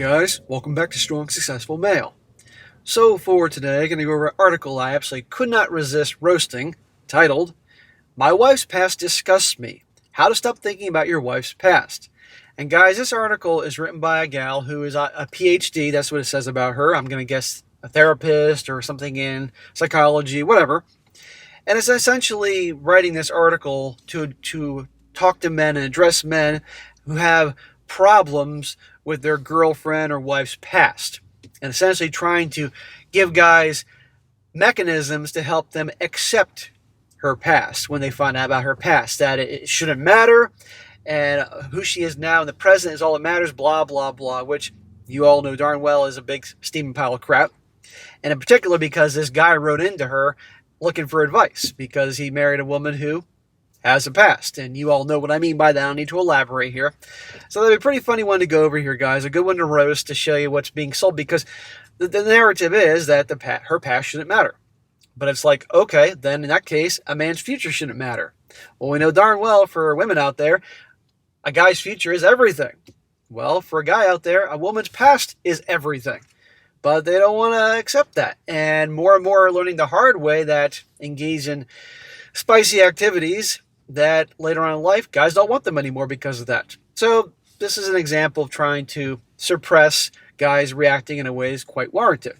guys, welcome back to Strong Successful Male. So for today, I'm going to go over an article I absolutely could not resist roasting, titled, My Wife's Past Disgusts Me, How to Stop Thinking About Your Wife's Past. And guys, this article is written by a gal who is a PhD, that's what it says about her. I'm going to guess a therapist or something in psychology, whatever. And it's essentially writing this article to talk to men and address men who have problems with their girlfriend or wife's past, and essentially trying to give guys mechanisms to help them accept her past when they find out about her past, that it shouldn't matter, and who she is now in the present is all that matters, blah, blah, blah, which you all know darn well is a big steaming pile of crap. And in particular because this guy wrote into her looking for advice because he married a woman who has a past. And you all know what I mean by that. I don't need to elaborate here. So that'd be a pretty funny one to go over here, guys. A good one to roast to show you what's being sold, because the narrative is that her past shouldn't matter. But it's like, okay, then in that case, a man's future shouldn't matter. Well, we know darn well for women out there, a guy's future is everything. Well, for a guy out there, a woman's past is everything. But they don't want to accept that. And more are learning the hard way that engage in spicy activities that later on in life, guys don't want them anymore because of that. So this is an example of trying to suppress guys reacting in a way that's quite warranted.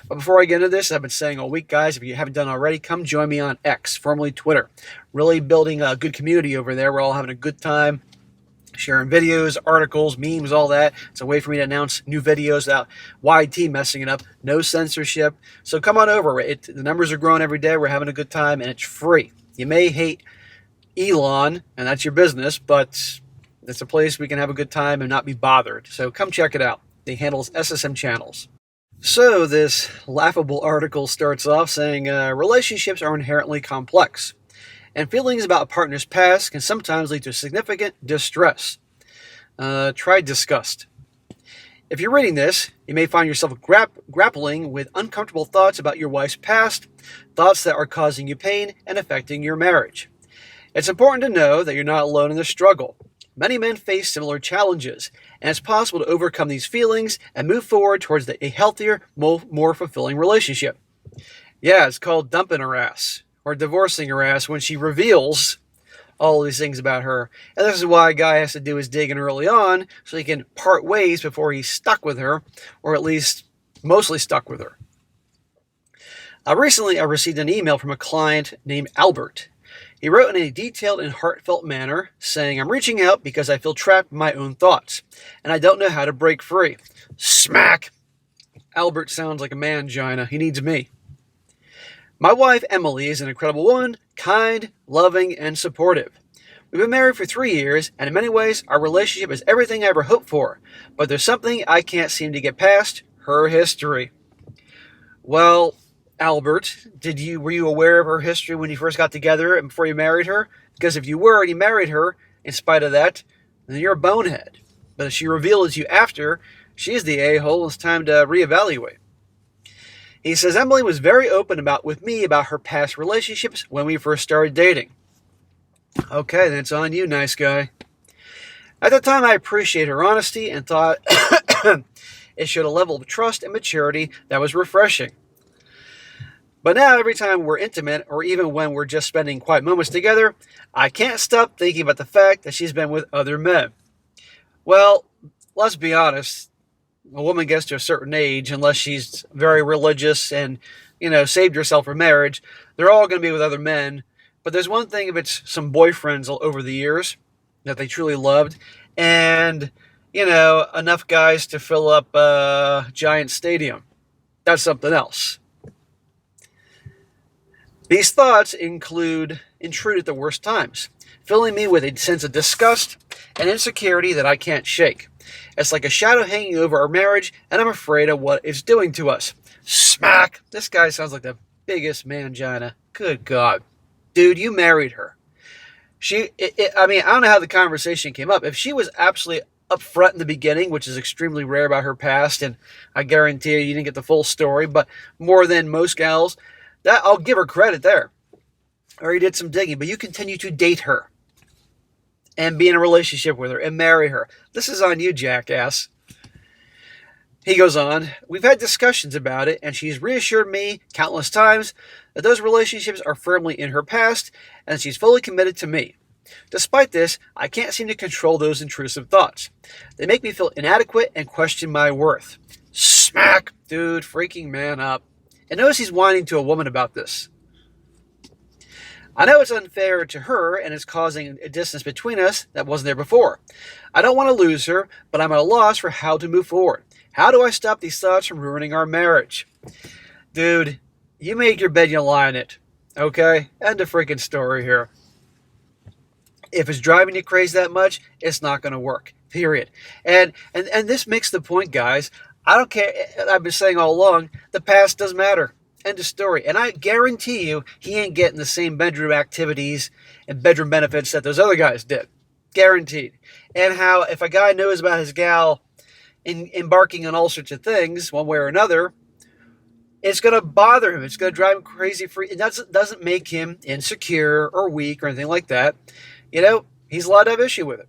But before I get into this, I've been saying all week, guys, if you haven't done already, come join me on X, formerly Twitter. Really building a good community over there. We're all having a good time, sharing videos, articles, memes, all that. It's a way for me to announce new videos without YT messing it up. No censorship. So come on over. The numbers are growing every day. We're having a good time, and it's free. You may hate Elon, and that's your business, but it's a place we can have a good time and not be bothered. So come check it out. They handle SSM channels. So this laughable article starts off saying, relationships are inherently complex, and feelings about a partner's past can sometimes lead to significant distress. Try disgust. If you're reading this, you may find yourself grappling with uncomfortable thoughts about your wife's past, thoughts that are causing you pain and affecting your marriage. It's important to know that you're not alone in the struggle. Many men face similar challenges, and it's possible to overcome these feelings and move forward towards a healthier, more fulfilling relationship. Yeah, it's called dumping her ass, or divorcing her ass when she reveals all these things about her. And this is why a guy has to do his digging early on, so he can part ways before he's stuck with her, or at least mostly stuck with her. Recently, I received an email from a client named Albert. He wrote in a detailed and heartfelt manner, saying, I'm reaching out because I feel trapped in my own thoughts, and I don't know how to break free. Smack! Albert sounds like a mangina. He needs me. My wife, Emily, is an incredible woman, kind, loving, and supportive. We've been married for 3 years, and in many ways, our relationship is everything I ever hoped for, but there's something I can't seem to get past: her history. Well, Albert, were you aware of her history when you first got together and before you married her? Because if you were and you married her, in spite of that, then you're a bonehead. But if she revealed it to you after, she's the a-hole. It's time to reevaluate. He says Emily was very open with me about her past relationships when we first started dating. Okay, then it's on you, nice guy. At the time, I appreciated her honesty and thought it showed a level of trust and maturity that was refreshing. But now, every time we're intimate, or even when we're just spending quiet moments together, I can't stop thinking about the fact that she's been with other men. Well, let's be honest. A woman gets to a certain age, unless she's very religious and, saved herself for marriage, they're all going to be with other men. But there's one thing if it's some boyfriends over the years that they truly loved, and, enough guys to fill up a giant stadium. That's something else. These thoughts intrude at the worst times, filling me with a sense of disgust and insecurity that I can't shake. It's like a shadow hanging over our marriage, and I'm afraid of what it's doing to us. Smack! This guy sounds like the biggest mangina. Good God. Dude, you married her. I don't know how the conversation came up. If she was absolutely upfront in the beginning, which is extremely rare about her past, and I guarantee you didn't get the full story, but more than most gals, that I'll give her credit there. Or you did some digging, but you continue to date her and be in a relationship with her and marry her. This is on you, jackass. He goes on, we've had discussions about it, and she's reassured me countless times that those relationships are firmly in her past, and she's fully committed to me. Despite this, I can't seem to control those intrusive thoughts. They make me feel inadequate and question my worth. Smack! Dude, freaking man up. And notice he's whining to a woman about this. I know it's unfair to her and it's causing a distance between us that wasn't there before. I don't want to lose her, but I'm at a loss for how to move forward. How do I stop these thoughts from ruining our marriage? Dude, you make your bed, you lie in it. Okay? End of freaking story here. If it's driving you crazy that much, it's not going to work. Period. And this makes the point, guys. I don't care. I've been saying all along, the past doesn't matter. End of story. And I guarantee you, he ain't getting the same bedroom activities and bedroom benefits that those other guys did. Guaranteed. And how if a guy knows about his gal embarking on all sorts of things, one way or another, it's going to bother him. It's going to drive him crazy. It doesn't make him insecure or weak or anything like that. You know, he's allowed to have issue with it.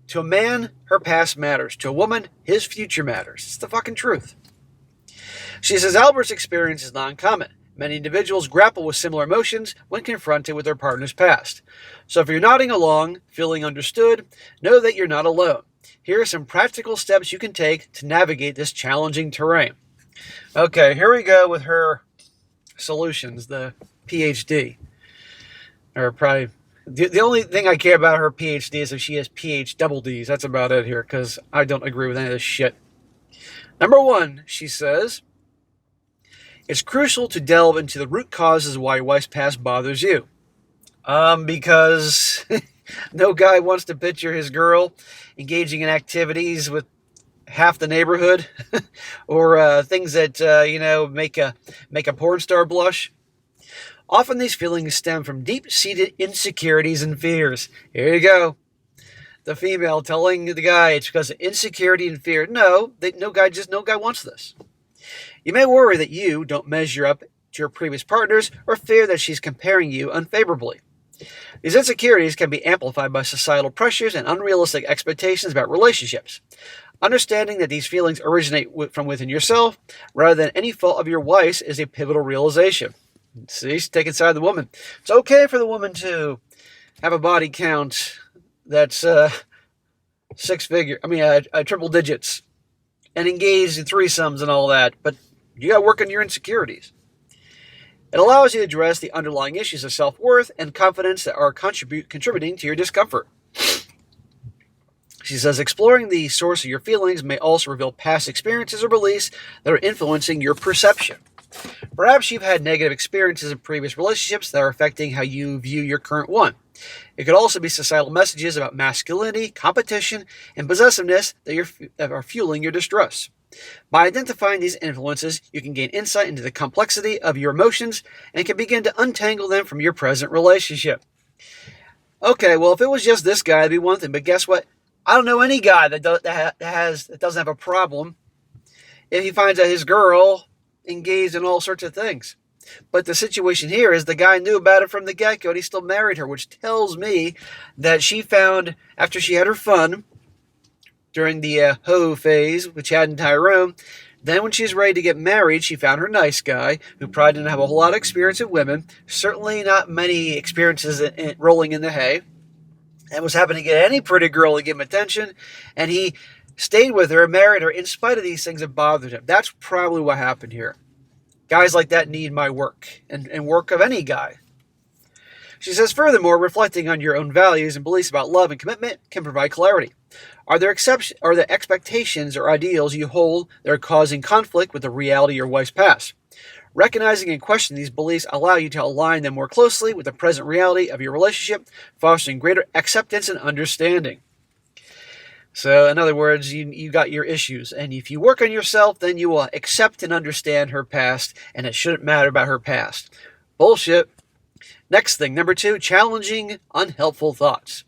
To a man, her past matters. To a woman, his future matters. It's the fucking truth. She says Albert's experience is not uncommon. Many individuals grapple with similar emotions when confronted with their partner's past. So if you're nodding along, feeling understood, know that you're not alone. Here are some practical steps you can take to navigate this challenging terrain. Okay, here we go with her solutions, the PhD. Or probably, the only thing I care about her PhD is if she has PhDs. That's about it here, because I don't agree with any of this shit. Number 1, she says, it's crucial to delve into the root causes why your wife's past bothers you. Because no guy wants to picture his girl engaging in activities with half the neighborhood or things that, make a porn star blush. Often these feelings stem from deep-seated insecurities and fears. Here you go. The female telling the guy it's because of insecurity and fear. No guy wants this. You may worry that you don't measure up to your previous partners or fear that she's comparing you unfavorably. These insecurities can be amplified by societal pressures and unrealistic expectations about relationships. Understanding that these feelings originate from within yourself rather than any fault of your wife's is a pivotal realization. See, she's taking side of the woman. It's okay for the woman to have a body count that's triple digits and engage in threesomes and all that, but you got to work on your insecurities. It allows you to address the underlying issues of self-worth and confidence that are contributing to your discomfort. She says, exploring the source of your feelings may also reveal past experiences or beliefs that are influencing your perception. Perhaps you've had negative experiences in previous relationships that are affecting how you view your current one. It could also be societal messages about masculinity, competition, and possessiveness that are fueling your distress. By identifying these influences, you can gain insight into the complexity of your emotions and can begin to untangle them from your present relationship. Okay, well, if it was just this guy, it'd be one thing, but guess what? I don't know any guy that doesn't have a problem if he finds out his girl engaged in all sorts of things. But the situation here is the guy knew about it from the get-go and he still married her, which tells me that she found, after she had her fun during the hoe phase, which had in Tyrone, then when she was ready to get married, she found her nice guy, who probably didn't have a whole lot of experience with women, certainly not many experiences in rolling in the hay, and was happening to get any pretty girl to give him attention, and he stayed with her and married her in spite of these things that bothered him. That's probably what happened here. Guys like that need my work, and work of any guy. She says, furthermore, reflecting on your own values and beliefs about love and commitment can provide clarity. Are there expectations or ideals you hold that are causing conflict with the reality of your wife's past? Recognizing and questioning these beliefs allow you to align them more closely with the present reality of your relationship, fostering greater acceptance and understanding. So, in other words, you got your issues, and if you work on yourself, then you will accept and understand her past, and it shouldn't matter about her past. Bullshit. Next thing, number 2, challenging unhelpful thoughts.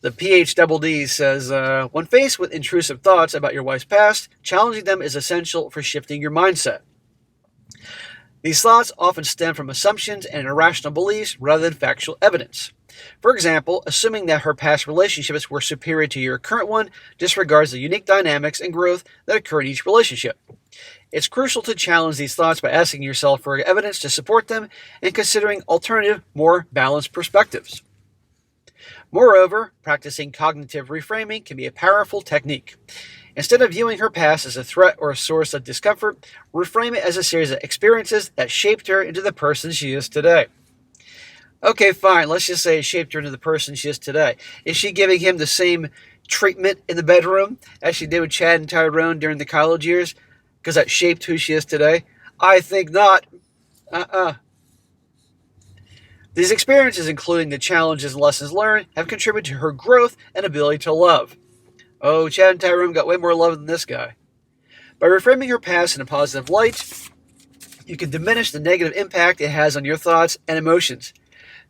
The PhD says, when faced with intrusive thoughts about your wife's past, challenging them is essential for shifting your mindset. These thoughts often stem from assumptions and irrational beliefs rather than factual evidence. For example, assuming that her past relationships were superior to your current one disregards the unique dynamics and growth that occur in each relationship. It's crucial to challenge these thoughts by asking yourself for evidence to support them and considering alternative, more balanced perspectives. Moreover, practicing cognitive reframing can be a powerful technique. Instead of viewing her past as a threat or a source of discomfort, reframe it as a series of experiences that shaped her into the person she is today. Okay, fine, let's just say it shaped her into the person she is today. Is she giving him the same treatment in the bedroom as she did with Chad and Tyrone during the college years? Because that shaped who she is today? I think not. These experiences, including the challenges and lessons learned, have contributed to her growth and ability to love. Oh, Chad and Tyrone got way more love than this guy. By reframing her past in a positive light, you can diminish the negative impact it has on your thoughts and emotions.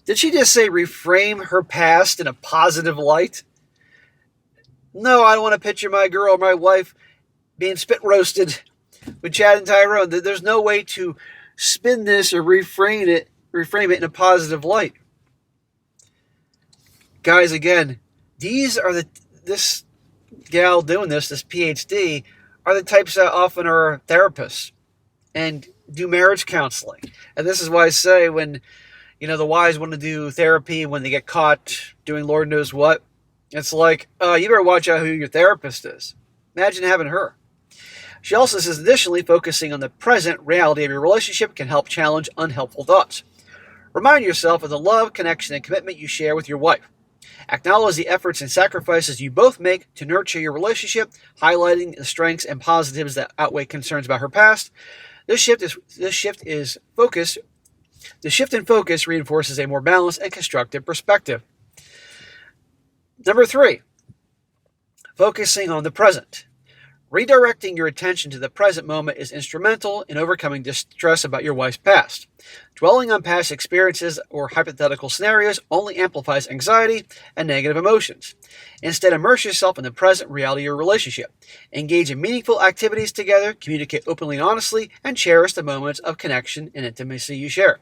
Did she just say reframe her past in a positive light? No, I don't want to picture my girl or my wife being spit roasted with Chad and Tyrone. There's no way to spin this or reframe it in a positive light. Guys, again, this gal doing this PhD, are the types that often are therapists and do marriage counseling. And this is why I say when, the wives want to do therapy when they get caught doing Lord knows what, it's like, you better watch out who your therapist is. Imagine having her. She also says, additionally, focusing on the present reality of your relationship can help challenge unhelpful thoughts. Remind yourself of the love, connection, and commitment you share with your wife. Acknowledge the efforts and sacrifices you both make to nurture your relationship, highlighting the strengths and positives that outweigh concerns about her past. The shift in focus reinforces a more balanced and constructive perspective. Number 3, focusing on the present. Redirecting your attention to the present moment is instrumental in overcoming distress about your wife's past. Dwelling on past experiences or hypothetical scenarios only amplifies anxiety and negative emotions. Instead, immerse yourself in the present reality of your relationship. Engage in meaningful activities together, communicate openly and honestly, and cherish the moments of connection and intimacy you share.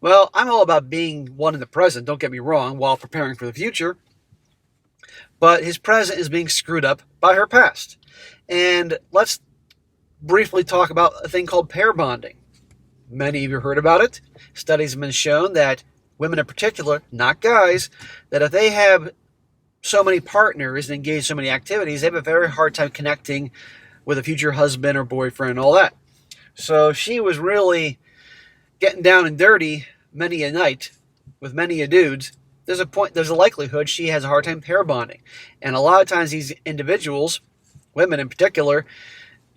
Well, I'm all about being one in the present, don't get me wrong, while preparing for the future. But his present is being screwed up by her past. And let's briefly talk about a thing called pair bonding. Many of you heard about it. Studies have been shown that women in particular, not guys, that if they have so many partners and engage in so many activities, they have a very hard time connecting with a future husband or boyfriend and all that. So she was really getting down and dirty many a night with many a dudes. There's a likelihood she has a hard time pair bonding. And a lot of times these individuals, women in particular,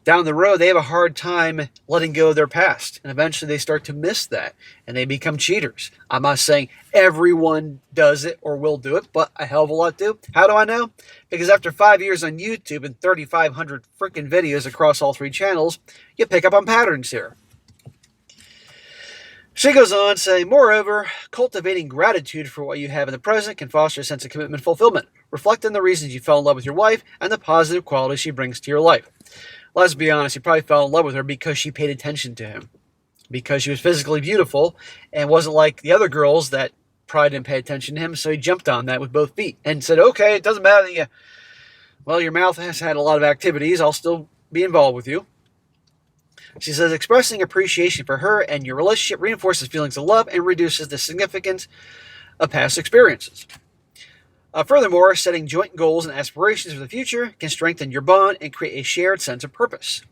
down the road, they have a hard time letting go of their past. And eventually they start to miss that and they become cheaters. I'm not saying everyone does it or will do it, but a hell of a lot do. How do I know? Because after 5 years on YouTube and 3,500 freaking videos across all 3 channels, you pick up on patterns here. She goes on saying, moreover, cultivating gratitude for what you have in the present can foster a sense of commitment and fulfillment. Reflect on the reasons you fell in love with your wife and the positive qualities she brings to your life. Let's be honest, you probably fell in love with her because she paid attention to him. Because she was physically beautiful and wasn't like the other girls that probably didn't pay attention to him, so he jumped on that with both feet and said, okay, it doesn't matter that your mouth has had a lot of activities, I'll still be involved with you. She says, expressing appreciation for her and your relationship reinforces feelings of love and reduces the significance of past experiences. Furthermore, setting joint goals and aspirations for the future can strengthen your bond and create a shared sense of purpose.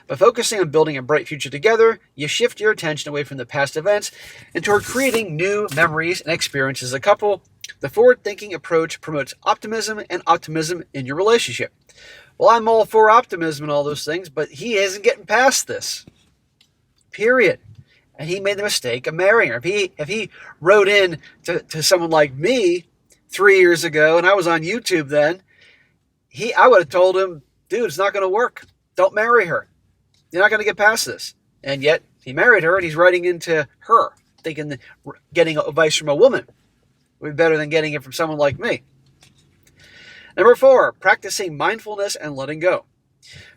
By focusing on building a bright future together, you shift your attention away from the past events and toward creating new memories and experiences as a couple. The forward-thinking approach promotes optimism in your relationship. Well, I'm all for optimism and all those things, but he isn't getting past this. Period. And he made the mistake of marrying her. If he wrote in to someone like me 3 years ago, and I was on YouTube then, I would have told him, dude, it's not going to work. Don't marry her. You're not going to get past this. And yet, he married her, and he's writing into her, thinking that getting advice from a woman would be better than getting it from someone like me. Number 4, practicing mindfulness and letting go.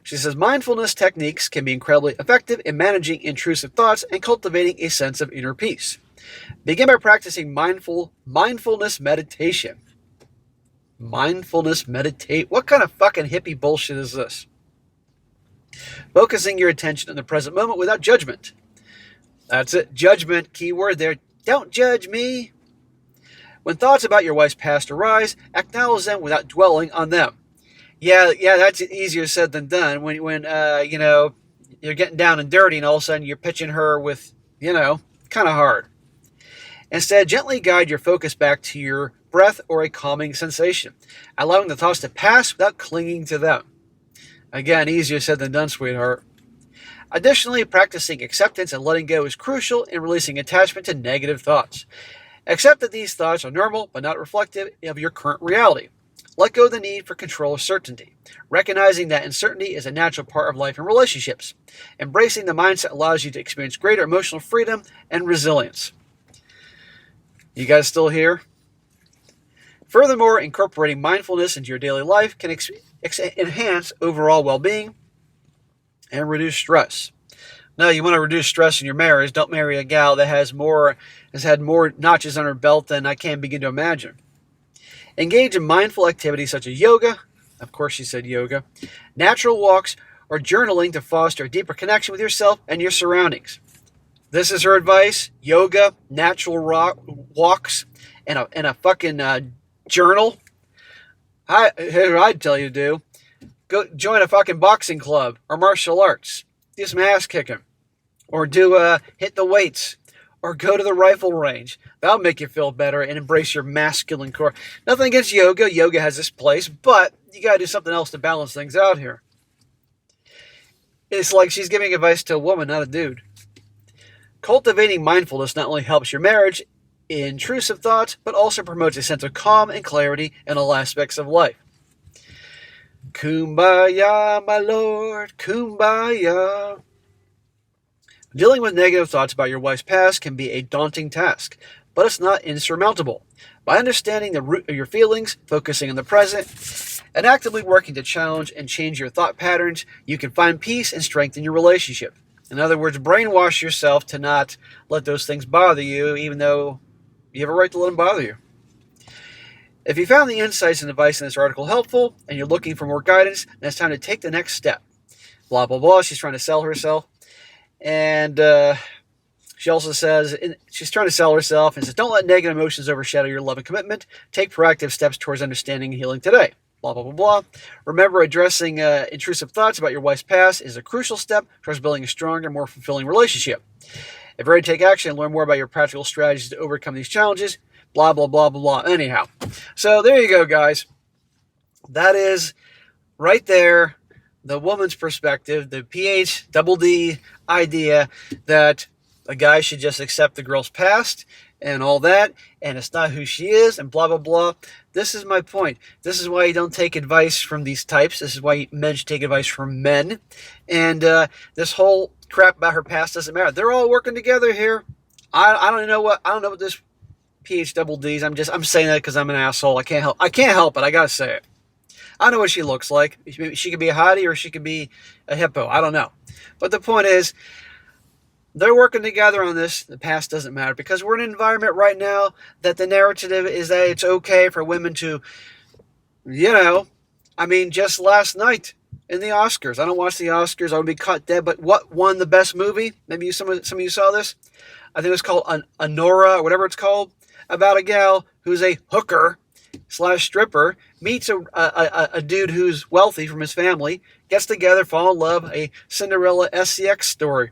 She says, mindfulness techniques can be incredibly effective in managing intrusive thoughts and cultivating a sense of inner peace. Begin by practicing mindfulness meditation. Mindfulness meditate. What kind of fucking hippie bullshit is this? Focusing your attention in the present moment without judgment. That's it. Judgment, keyword there. Don't judge me. When thoughts about your wife's past arise, acknowledge them without dwelling on them. Yeah, that's easier said than done. When you're getting down and dirty, and all of a sudden you're pitching her with, kind of hard. Instead, gently guide your focus back to your breath or a calming sensation, allowing the thoughts to pass without clinging to them. Again, easier said than done, sweetheart. Additionally, practicing acceptance and letting go is crucial in releasing attachment to negative thoughts. Accept that these thoughts are normal but not reflective of your current reality. Let go of the need for control or certainty, recognizing that uncertainty is a natural part of life and relationships. Embracing the mindset allows you to experience greater emotional freedom and resilience. You guys still here? Furthermore, incorporating mindfulness into your daily life can enhance overall well-being and reduce stress. Now, you want to reduce stress in your marriage. Don't marry a gal that has had more notches on her belt than I can begin to imagine. Engage in mindful activities such as yoga, of course she said yoga, natural walks, or journaling to foster a deeper connection with yourself and your surroundings. This is her advice: yoga, natural walks, and a fucking journal. Here's what I'd tell you to do. Go join a fucking boxing club or martial arts. Do some ass kicking. Or do hit the weights. Or go to the rifle range. That'll make you feel better and embrace your masculine core. Nothing against yoga. Yoga has its place, but you gotta do something else to balance things out here. It's like she's giving advice to a woman, not a dude. Cultivating mindfulness not only helps your marriage, intrusive thoughts, but also promotes a sense of calm and clarity in all aspects of life. Kumbaya, my lord, kumbaya. Dealing with negative thoughts about your wife's past can be a daunting task, but it's not insurmountable. By understanding the root of your feelings, focusing on the present, and actively working to challenge and change your thought patterns, you can find peace and strengthen your relationship. In other words, brainwash yourself to not let those things bother you, even though you have a right to let them bother you. If you found the insights and advice in this article helpful, and you're looking for more guidance, then it's time to take the next step. Blah, blah, blah. She's trying to sell herself. And she also says, she's trying to sell herself and says, don't let negative emotions overshadow your love and commitment. Take proactive steps towards understanding and healing today. Blah, blah, blah, blah. Remember, addressing intrusive thoughts about your wife's past is a crucial step towards building a stronger, more fulfilling relationship. If you're ready to take action and learn more about your practical strategies to overcome these challenges, blah, blah, blah, blah, blah. Anyhow, so there you go, guys. That is right there the woman's perspective, the PhD idea that a guy should just accept the girl's past and all that, and it's not who she is, and blah, blah, blah. This is my point. This is why you don't take advice from these types. This is why men should take advice from men. And this whole crap about her past doesn't matter. They're all working together here. I don't know what this PhD's. I'm saying that because I'm an asshole. I can't help it. I gotta say it. I don't know what she looks like. She could be a hottie or she could be a hippo. I don't know. But the point is, they're working together on this. The past doesn't matter because we're in an environment right now that the narrative is that it's okay for women to, just last night in the Oscars. I don't watch the Oscars. I would be caught dead. But what won the best movie? Maybe some of you saw this. I think it was called Honora or whatever it's called, about a gal who's a hooker / stripper, meets a dude who's wealthy from his family, gets together, fall in love, a Cinderella SCX story,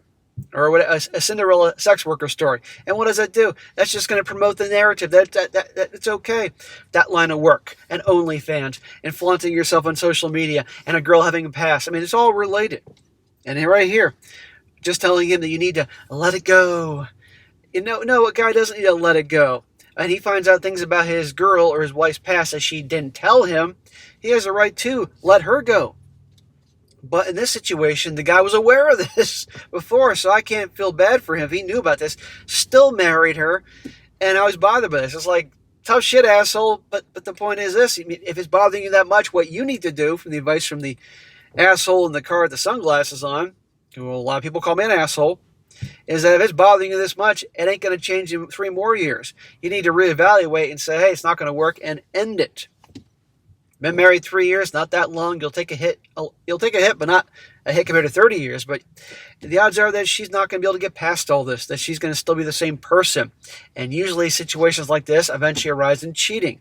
or a Cinderella sex worker story. And what does that do? That's just going to promote the narrative that it's okay. That line of work, and OnlyFans, and flaunting yourself on social media, and a girl having a past. I mean, it's all related. And right here, just telling him that you need to let it go. No, a guy doesn't need to let it go. And he finds out things about his girl or his wife's past that she didn't tell him, he has a right to let her go. But in this situation, the guy was aware of this before, so I can't feel bad for him if he knew about this. Still married her, and I was bothered by this. It's like, tough shit, asshole. But the point is this: if it's bothering you that much, what you need to do, from the advice from the asshole in the car with the sunglasses on, who a lot of people call me an asshole, is that if it's bothering you this much, it ain't going to change in 3 more years. You need to reevaluate and say, hey, it's not going to work, and end it. Been married 3 years, not that long. You'll take a hit. You'll take a hit, but not a hit compared to 30 years. But the odds are that she's not going to be able to get past all this, that she's going to still be the same person. And usually situations like this eventually arise in cheating.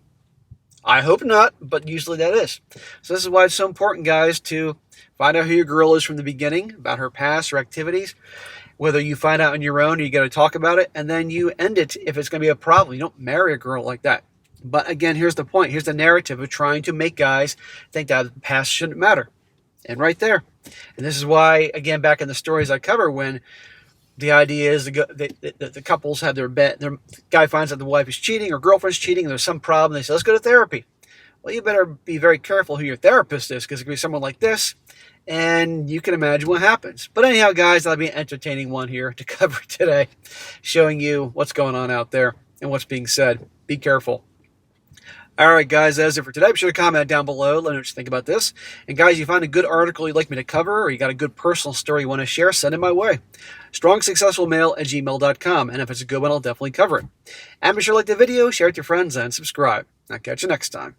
I hope not, but usually that is. So this is why it's so important, guys, to find out who your girl is from the beginning, about her past, her activities. Whether you find out on your own or you got to talk about it, and then you end it if it's going to be a problem. You don't marry a girl like that. But again, here's the point. Here's the narrative of trying to make guys think that the past shouldn't matter. And right there. And this is why, again, back in the stories I cover, when the idea is the couples have their guy finds out the wife is cheating or girlfriend's cheating, and there's some problem. They say, let's go to therapy. Well, you better be very careful who your therapist is, because it could be someone like this, and you can imagine what happens. But anyhow, guys, that'll be an entertaining one here to cover today, showing you what's going on out there and what's being said. Be careful. All right, guys, that's it for today. Be sure to comment down below. Let me know what you think about this. And, guys, you find a good article you'd like me to cover, or you got a good personal story you want to share, send it my way. strongsuccessfulmale@gmail.com. And if it's a good one, I'll definitely cover it. And be sure to like the video, share it with your friends, and subscribe. I'll catch you next time.